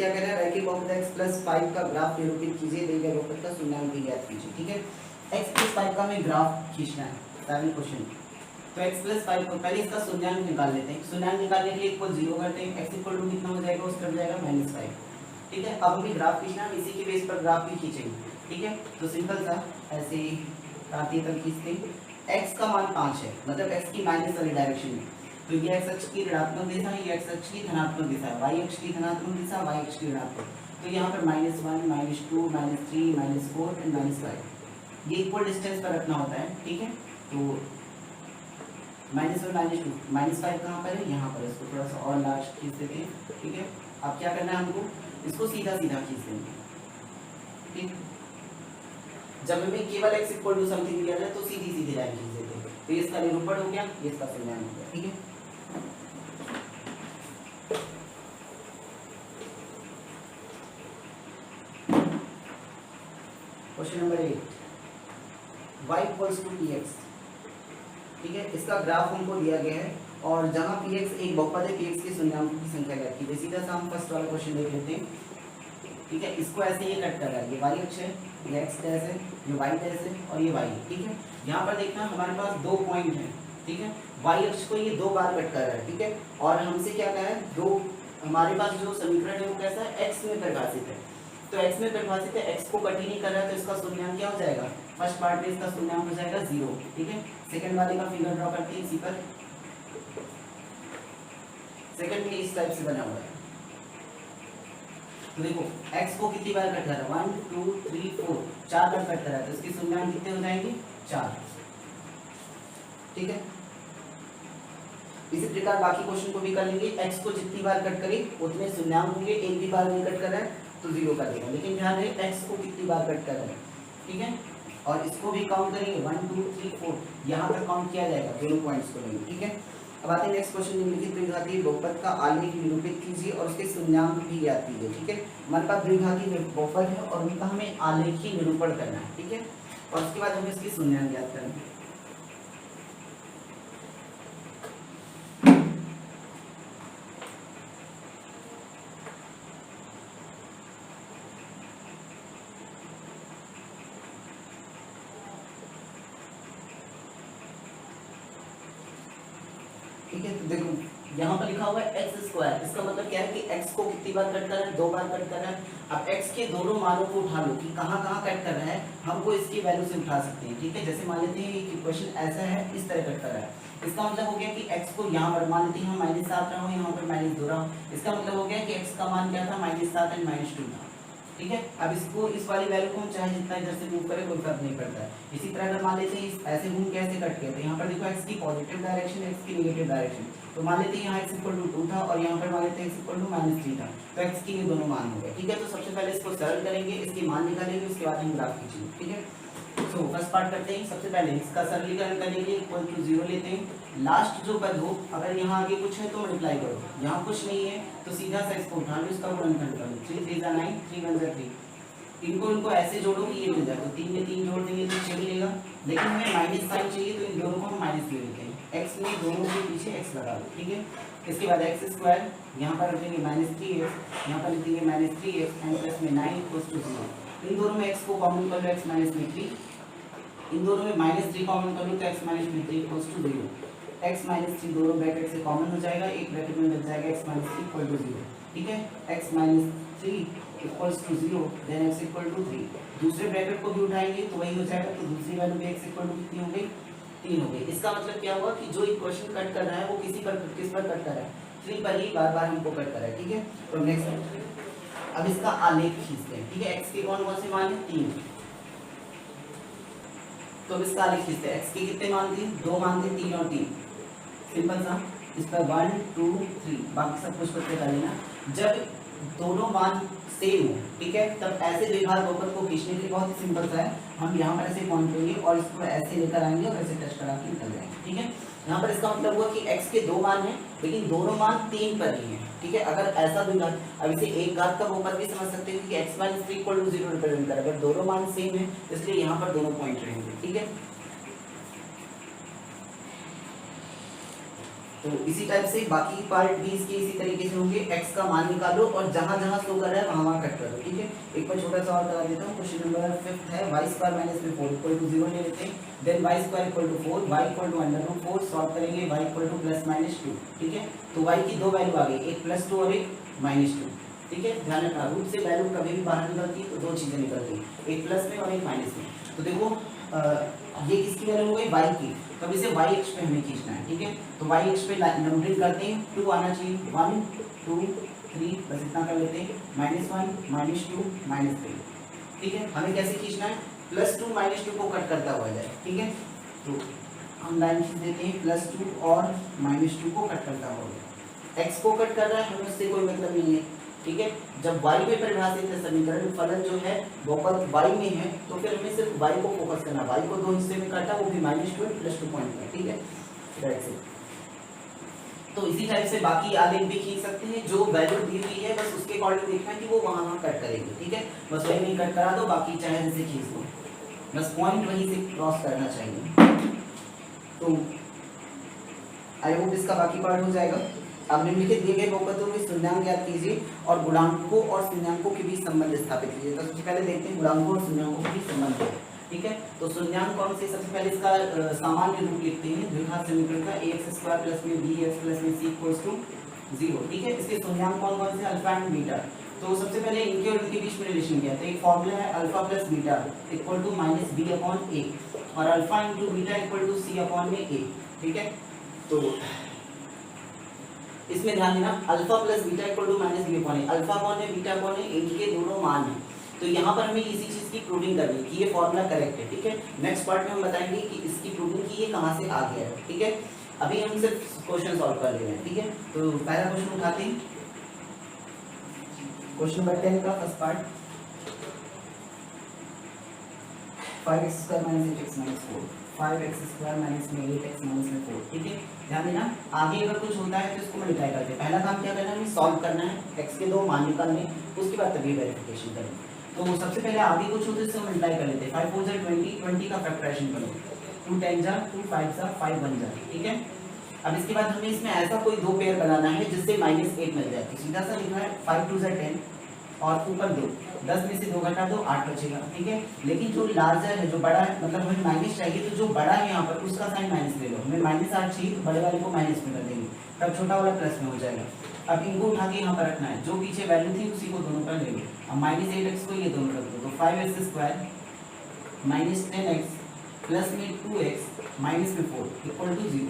क्या कह रहा है, रैखिक बहुपद x प्लस 5 का ग्राफ निरूपित कीजिए, दिए गए बहुपद का शून्याङ्क भी ज्ञात कीजिए। ठीक है, x प्लस 5 का हमें ग्राफ खींचना है, 7 क्वेश्चन। तो x प्लस 5 को पहले इसका शून्याङ्क निकाल लेते हैं। शून्याङ्क निकालने के लिए इक्वल 0 करते हैं, x इक्वल टू कितना हो जाएगा, उस तरफ जाएगा -5। ठीक है, अब हमें ग्राफ खींचना है, इसी के बेस पर ग्राफ भी खींचेंगे। ठीक है, तो सिंपल सा ऐसे ही आती तक खींचते हैं। x का मान 5 है, मतलब x की माइनस वाली डायरेक्शन में, तो ये x अक्ष की ऋणात्मक दिशा है, ये x अक्ष की धनात्मक दिशा है, y अक्ष की धनात्मक दिशा, y अक्ष की ऋणात्मक। तो यहाँ पर -1 -2 -3 -4 एंड -5 ये इक्वल डिस्टेंस पर रखना होता है। ठीक है, तो -1 -2 -5 कहाँ पर है, यहाँ पर। इसको थोड़ा सा और लार्ज खींच देते हैं। ठीक है, अब क्या करना है हमको, इसको सीधा सीधा खींच देंगे। ठीक, जब हमें केवल x इक्वल टू समथिंग दिया जाए तो सीधी सीधी लाइन खींच देते हैं। तो ये इसका निरूपण हो गया, ये इसका शून्याङ्क हो गया। ठीक है, question number 8, y equals to px। ठीक है, इसका ग्राफ हमको दिया गया है और जहाँ px एक बहुपद है, px के शून्याङ्कों की संख्या ज्ञात कीजिए। सीधा सा हम फर्स्ट वाला क्वेश्चन देख लेते हैं। ठीक है, इसको ऐसे ये कट कर रहा है, ये y अक्ष है, ये x डैश है, ये y डैश है और ये y है। ठीक है, यहाँ पर देखना हमारे पास 2 पॉइंट हैं। ठीक है, y अक्ष को ये 2 बार कट कर रहा है। ठीक है, और हमसे क्या कहा है, दो, हमारे पास जो समीकरण है वो कैसा है, x में परिभाषित है। तो x में परिभाषित है, x को कट ही नहीं कर रहा है, तो इसका शून्याङ्क क्या हो जाएगा, फर्स्ट पार्ट में इसका शून्याङ्क हो जाएगा 0। ठीक है, सेकंड वाले का फिगर ड्रॉ करते हैं इसी पर। सेकंड में इस टाइप से बना हुआ है। तो देखो x को कितनी बार कट कर रहा है, 1 2 3 4 4 बार कट कर रहा है, तो इसके शून्याङ्क कितने हो जाएंगे, 4। ठीक है, इसी प्रकार बाकी क्वेश्चन को भी कर लेंगे। x को जितनी बार कट करें उतने शून्याङ्क होंगे, एक भी बार नहीं कट कर रहा है तो 0 कर देगा, लेकिन ध्यान रहे x को कितनी बार कट कर रहा है। ठीक है, और इसको भी काउंट करेंगे 1 2 3 4, यहाँ पर काउंट किया जाएगा, दोनों पॉइंट्स को लेंगे। ठीक है, अब आते हैं नेक्स्ट क्वेश्चन, निम्नलिखित द्विघाती बहुपद का आलेख निरूपित कीजिए और उसके शून्याङ्क भी ज्ञात कीजिए। ठीक है, हमारे पास द्विघाती बहुपद है और उनका हमें आलेखी निरूपण करना है। ठीक है, और उसके बाद हमें इसके शून्याङ्क ज्ञात करना है। ठीक है, तो देखो यहाँ पर लिखा हुआ है x स्क्वायर, इसका मतलब क्या है कि x को कितनी बार कट कर रहा है, 2 बार कट कर रहा है। अब x के दोनों मानों को उठा लो कि कहाँ कहाँ कट कर रहा है, हमको इसकी वैल्यू से उठा सकते हैं। ठीक है, जैसे मान लेते हैं कि क्वेश्चन ऐसा है, इस तरह कट कर रहा है, इसका मतलब हो गया कि x को यहाँ पर मान लेते हैं -7 रहा हो, यहाँ पर -2 रहा हो, इसका मतलब हो गया कि x का मान क्या था, -7 एंड -2 था। ठीक है, अब इसको इस वाली वैल्यू को हम चाहे जितना इधर से मूव करें कोई फर्क नहीं पड़ता है। इसी तरह अगर मान लेते हैं ऐसे घूम के ऐसे कट गए, तो यहाँ पर देखो x की पॉजिटिव डायरेक्शन, x की नेगेटिव डायरेक्शन, तो मान लेते हैं यहाँ x इक्वल टू 2 था और यहाँ पर मान लेते हैं x इक्वल टू -3 था, तो x की ये दोनों मान हो गए। ठीक है, तो सबसे पहले इसको सरल करेंगे, इसके मान निकालेंगे, उसके बाद हम ग्राफ खींचेंगे। ठीक है, तो फर्स्ट पार्ट करते हैं। सबसे पहले इसका सरलीकरण करने के लिए इक्वल टू 0 लेते हैं। लास्ट जो पद हो, अगर यहाँ आगे कुछ है तो मल्टीप्लाई करो, यहाँ कुछ नहीं है तो सीधा सा इसको उठा लो, इसका गुणनखंड कर लो, 3 3 9 3 1 3, इनको ऐसे जोड़ो कि ये मिल जाए, तो 3 में 3 जोड़ देंगे तो 6 मिलेगा, लेकिन हमें माइनस साइन चाहिए तो इन दोनों को हम माइनस ले लेते हैं, x में दोनों के पीछे x लगा दो। ठीक है, इसके बाद x स्क्वायर यहाँ पर रखेंगे -3x, यहाँ पर लिखेंगे -3x एंड प्लस में 9 इक्वल्स टू 0। इन दोनों में x को कॉमन कर लो, x -3, इन दोनों में -3 कॉमन कर लो तो x -3 इक्वल्स टू 0। x -3 दोनों ब्रैकेट से कॉमन हो जाएगा, एक ब्रैकेट में बच जाएगा x -3 इक्वल टू 0। ठीक है, x -3 equals to 0 then x equal to 3, दूसरे ब्रैकेट को भी उठाएंगे तो वही हो जाएगा, तो दूसरी वैल्यू भी x इक्वल टू कितनी हो गई, 3 हो गई। इसका मतलब क्या हुआ कि जो इक्वेशन कट कर रहा है वो किस पर कट कर रहा है, 3 पर ही बार बार हमको कट कर रहा है। ठीक है, तो नेक्स्ट अब इसका आलेख खींचते हैं। ठीक है, x के कौन कौन से मान है, 3, तो अब इसका आलेख खींचते हैं। x के कितने मान थे, 2 मान थे, 3 और 3, सिंपल सा, इस पर 1 2 3 बाकी सब कुछ पता कर लेना। जब दोनों मान सेम हो, ठीक है, तब ऐसे द्विघात बहुपद को खींचने के लिए बहुत ही सिंपल सा है, हम यहाँ पर ऐसे पॉइंट लेंगे और इसको ऐसे लेकर आएंगे और ऐसे टच करा के निकल जाएंगे। ठीक है, यहाँ पर इसका मतलब हुआ कि x के 2 मान हैं लेकिन दोनों मान 3 पर ही हैं। ठीक है, अगर ऐसा द्विघात, अब इसे एक घात का बहुपद भी समझ सकते हैं कि x - 3 इक्वल टू 0 रिप्रेजेंट कर, अगर दोनों मान सेम है इसलिए यहाँ पर दोनों पॉइंट रहेंगे। ठीक है, तो इसी टाइप से बाकी पार्ट भी इसके इसी तरीके से होंगे। x का मान निकालो और जहां जहां शो कर रहा है वहां वहां कट कर दो, ठीक है। एक बार छोटा सा और करा देता हूँ। क्वेश्चन नंबर 5 है y स्क्वायर माइनस में 4 इक्वल टू 0 ले लेते हैं। Then y square equal to 4, y equal to √4 solve करेंगे, y equal to plus minus 2, ठीक है। तो y की दो वैल्यू आ गई, एक +2 और एक -2, ठीक है। ध्यान रखना रूट से वैल्यू कभी भी बाहर निकलती है तो दो चीजें निकलती है, एक प्लस में और एक माइनस में। तो देखो ये किसकी वैल्यू हो गई, y की। तब इसे y अक्ष पे हमें खींचना है, ठीक है। तो y अक्ष पे नंबरिंग करते हैं, 2 आना चाहिए, 1 2 3, बस इतना कर लेते हैं, -1 -2 -3, ठीक है। हमें कैसे खींचना है, +2 -2 को कट करता हुआ जाए, ठीक है। तो हम लाइन खींच देते हैं, +2 और -2 को कट करता हुआ। x को कट कर रहा है, हमें उससे कोई मतलब नहीं है, ठीक है। जब y में परिभाषित है समीकरण, फलन जो है बहुपद y में है, तो फिर हमें सिर्फ y को फोकस करना। y को दो हिस्से में काटा, वो भी -2 +2 पॉइंट का, ठीक है। That's it. तो इसी टाइप से बाकी आलेख भी खींच सकते हैं। जो वैल्यू दी हुई है बस उसके अकॉर्डिंग देखना है कि वो वहां वहां कट करेंगे, ठीक है। बस वही नहीं कट करा दो, बाकी चाहे इसे खींच दो, बस पॉइंट वहीं से क्रॉस करना चाहिए। तो आई होप इसका बाकी पार्ट हो जाएगा। अब निम्नलिखित दिए गए बहुपदों में शून्यांक ज्ञात कीजिए और गुणांकों और शून्यांकों के बीच संबंध स्थापित कीजिए। तो सबसे पहले देखते हैं गुणांकों और शून्यांकों के बीच संबंध, ठीक है। तो शून्यांक कौन से, सबसे पहले इसका सामान्य रूप लिखते हैं द्विघात समीकरण का, ax² + में bx + में c = 0, ठीक है। इसके शून्यांक कौन कौन से, अल्फा एंड बीटा। तो सबसे पहले इनके और इनके बीच में रिलेशन किया, तो एक फॉर्मूला है अल्फा + बीटा = -b/a और अल्फा × बीटा = c/a, ठीक है। तो इसमें ध्यान देना, अल्फा + बीटा = -b/a। अल्फा कौन है, बीटा कौन है, इनके दोनों मान है। तो यहाँ पर हमें इसी चीज की प्रूविंग करनी है कि ये फॉर्मूला करेक्ट है, ठीक है। नेक्स्ट पार्ट में हम बताएंगे कि इसकी प्रूविंग की ये कहाँ से आ गया है, ठीक है। अभी हम सिर्फ क्वेश्चन सॉल्व कर ले रहे हैं, ठीक है। तो पहला क्वेश्चन उठाते हैं, क्वेश्चन नंबर 10 का first part, 5x² - 8x - 4, 5x² - 8x - 4, ठीक है। ध्यान देना, आगे अगर कुछ होता है तो इसको मल्टीप्लाई करते हैं। पहला काम क्या करना है, हमें सॉल्व करना है, x के दो मान निकालने, उसके बाद तभी वेरिफिकेशन करेंगे। तो सबसे पहले आगे कुछ हो तो इससे मल्टीप्लाई कर लेते हैं। 5 4 = 20, 20 का फैक्टराइजेशन करो, 2 10 जा 2 5 जा 5 1 जा, ठीक है। अब इसके बाद हमें इसमें ऐसा कोई दो पेयर बनाना है जिससे -8 मिल जाए। तो सीधा सा लिखना है 5 2 = 10 और ऊपर 2, 10 में से 2 घटा दो 8 बचेगा, ठीक है। लेकिन जो लार्जर है, जो बड़ा है, मतलब हमें माइनस चाहिए, तो जो बड़ा है यहाँ पर उसका साइन माइनस ले लो। हमें -8 चाहिए तो बड़े वाले को माइनस में कर देंगे, तब छोटा वाला प्लस में हो जाएगा। अब इनको उठा के यहाँ पर रखना है, जो पीछे वैल्यू थी उसी को दोनों पर ले लो। अब -8x को ये दोनों रख दो, तो 5x² - 10x प्लस में 2x माइनस में 4 = 0,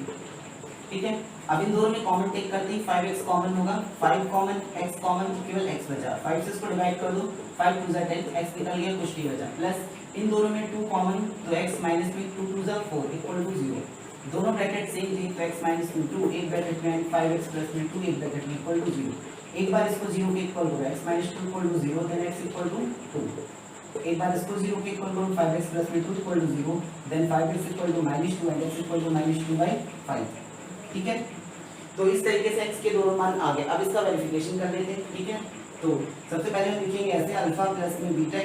ठीक है। अब इन दोनों में कॉमन टेक करते हैं, 5x कॉमन होगा, 5 कॉमन, x कॉमन, तो केवल x बचा। 5 से इसको डिवाइड कर दो, 5 2 = 10, x निकल गया, कुछ नहीं बचा, प्लस इन दोनों में 2 कॉमन, तो x माइनस में 2 2 = 4 = 0। दोनों ब्रैकेट सेम थे, तो x माइनस में 2 एक ब्रैकेट में, 5x प्लस में 2 एक ब्रैकेट में = 0। एक बार इसको 0 के इक्वल होगा, x माइनस 2 = 0, देन x = 2। एक बार इसको 0 के इक्वल करो, 5x प्लस में 2 = 0, देन 5x = -2 एंड x = -2/5, ठीक है। तो इस तरीके से x के दोनों मान आ गए। अब इसका वेरिफिकेशन कर लेते हैं, ठीक है। तो सबसे पहले हम लिखेंगे ऐसे, अल्फा प्लस में बीटा =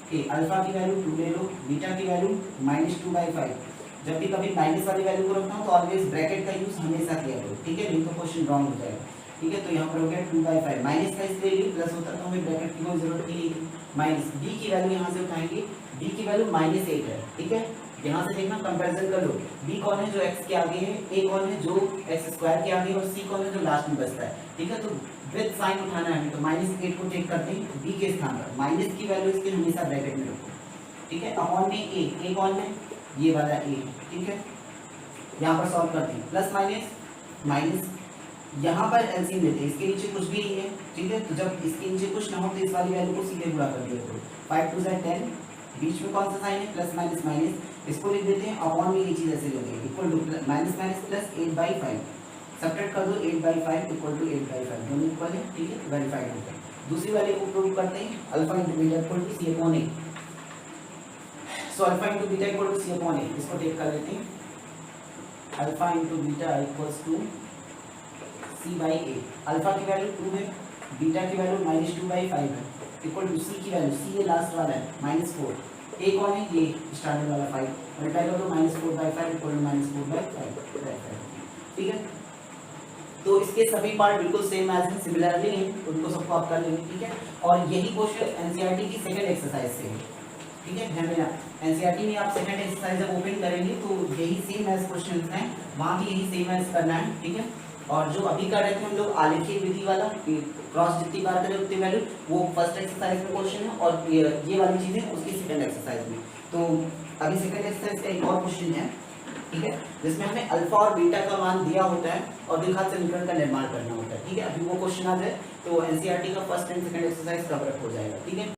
-b/a। अल्फा की वैल्यू 2 ले लो, बीटा की वैल्यू -2/5। जब भी कभी माइनस वाली वैल्यू को रखना हो तो ऑलवेज ब्रैकेट का यूज हमेशा किया करो, ठीक है, नहीं तो क्वेश्चन रॉन्ग हो जाएगा, ठीक है। तो यहाँ पर हो गया 2/5, माइनस का इसलिए लिए प्लस होता तो हमें ब्रैकेट की कोई जरूरत नहीं थी। माइनस b की वैल्यू यहाँ से उठाएंगे, b की वैल्यू -8 है, ठीक है। यहाँ से देखना, कंपैरिजन कर लो, b कौन है जो x के आगे है, a कौन है जो x² के आगे है, और c कौन है जो लास्ट में बचता है, ठीक है। तो विद साइन उठाना है, तो -8 को टेक करते हैं b के स्थान पर, माइनस की वैल्यू इसके हमेशा ब्रैकेट में रखो, ठीक है। अपॉन में a कौन है, ये वाला a, ठीक है। यहाँ पर सॉल्व करते हैं, प्लस माइनस यहाँ पर एलसीएम लेते हैं, इसके नीचे कुछ भी नहीं है, ठीक है। तो जब इसके नीचे कुछ ना हो तो इस वाली वैल्यू को सीधे गुणा कर दिया करो। 5 2 = 10, बीच में कौन सा साइन है, प्लस माइनस, इसको लिख देते हैं अपॉन में, ये चीज ऐसे लिखेंगे equal to minus plus 8/5, subtract कर दो 8/5 = 8/5, दोनों इक्वल है, ठीक है, वेरीफाइड हो गया। दूसरी वाले को प्रूव करते हैं, alpha × beta = c/a। So alpha × beta = c/a, इसको टेक कर लेते हैं, अल्फा × बीटा = c/a। अल्फा की वैल्यू 2 है, बीटा की वैल्यू -2/5 है, इक्वल टू c की वैल्यू, c ये लास्ट वाला है, -4, a कौन है, ये स्टैंडर्ड वाला 5, मल्टीप्लाई कर दो, -4/5 = -4/5। ठीक है। तो इसके सभी पार्ट बिल्कुल सेम एज है, सिमिलरली है, उनको सबको आप कर लेंगे, ठीक है। और यही क्वेश्चन एनसीईआरटी की सेकंड एक्सरसाइज से है, ठीक है। ध्यान देना, एनसीईआरटी में आप सेकंड एक्सरसाइज जब ओपन करेंगे तो यही सेम एज क्वेश्चन हैं, वहाँ भी यही सेम एज करना है, ठीक है। और जो अभी कर रहे थे हम लोग आलेखीय विधि वाला, क्रॉस जितनी बार करें उतनी वैल्यू, वो फर्स्ट एक्सरसाइज में क्वेश्चन है, और ये वाली चीजें उसकी सेकंड एक्सरसाइज में। तो अभी सेकंड एक्सरसाइज का एक और क्वेश्चन है, ठीक है, जिसमें हमें अल्फा और बीटा का मान दिया होता है और द्विघात समीकरण का निर्माण करना होता है, ठीक है। अभी वो क्वेश्चन आ जाए तो एनसीईआरटी का first and second exercise cover up हो जाएगा, ठीक है।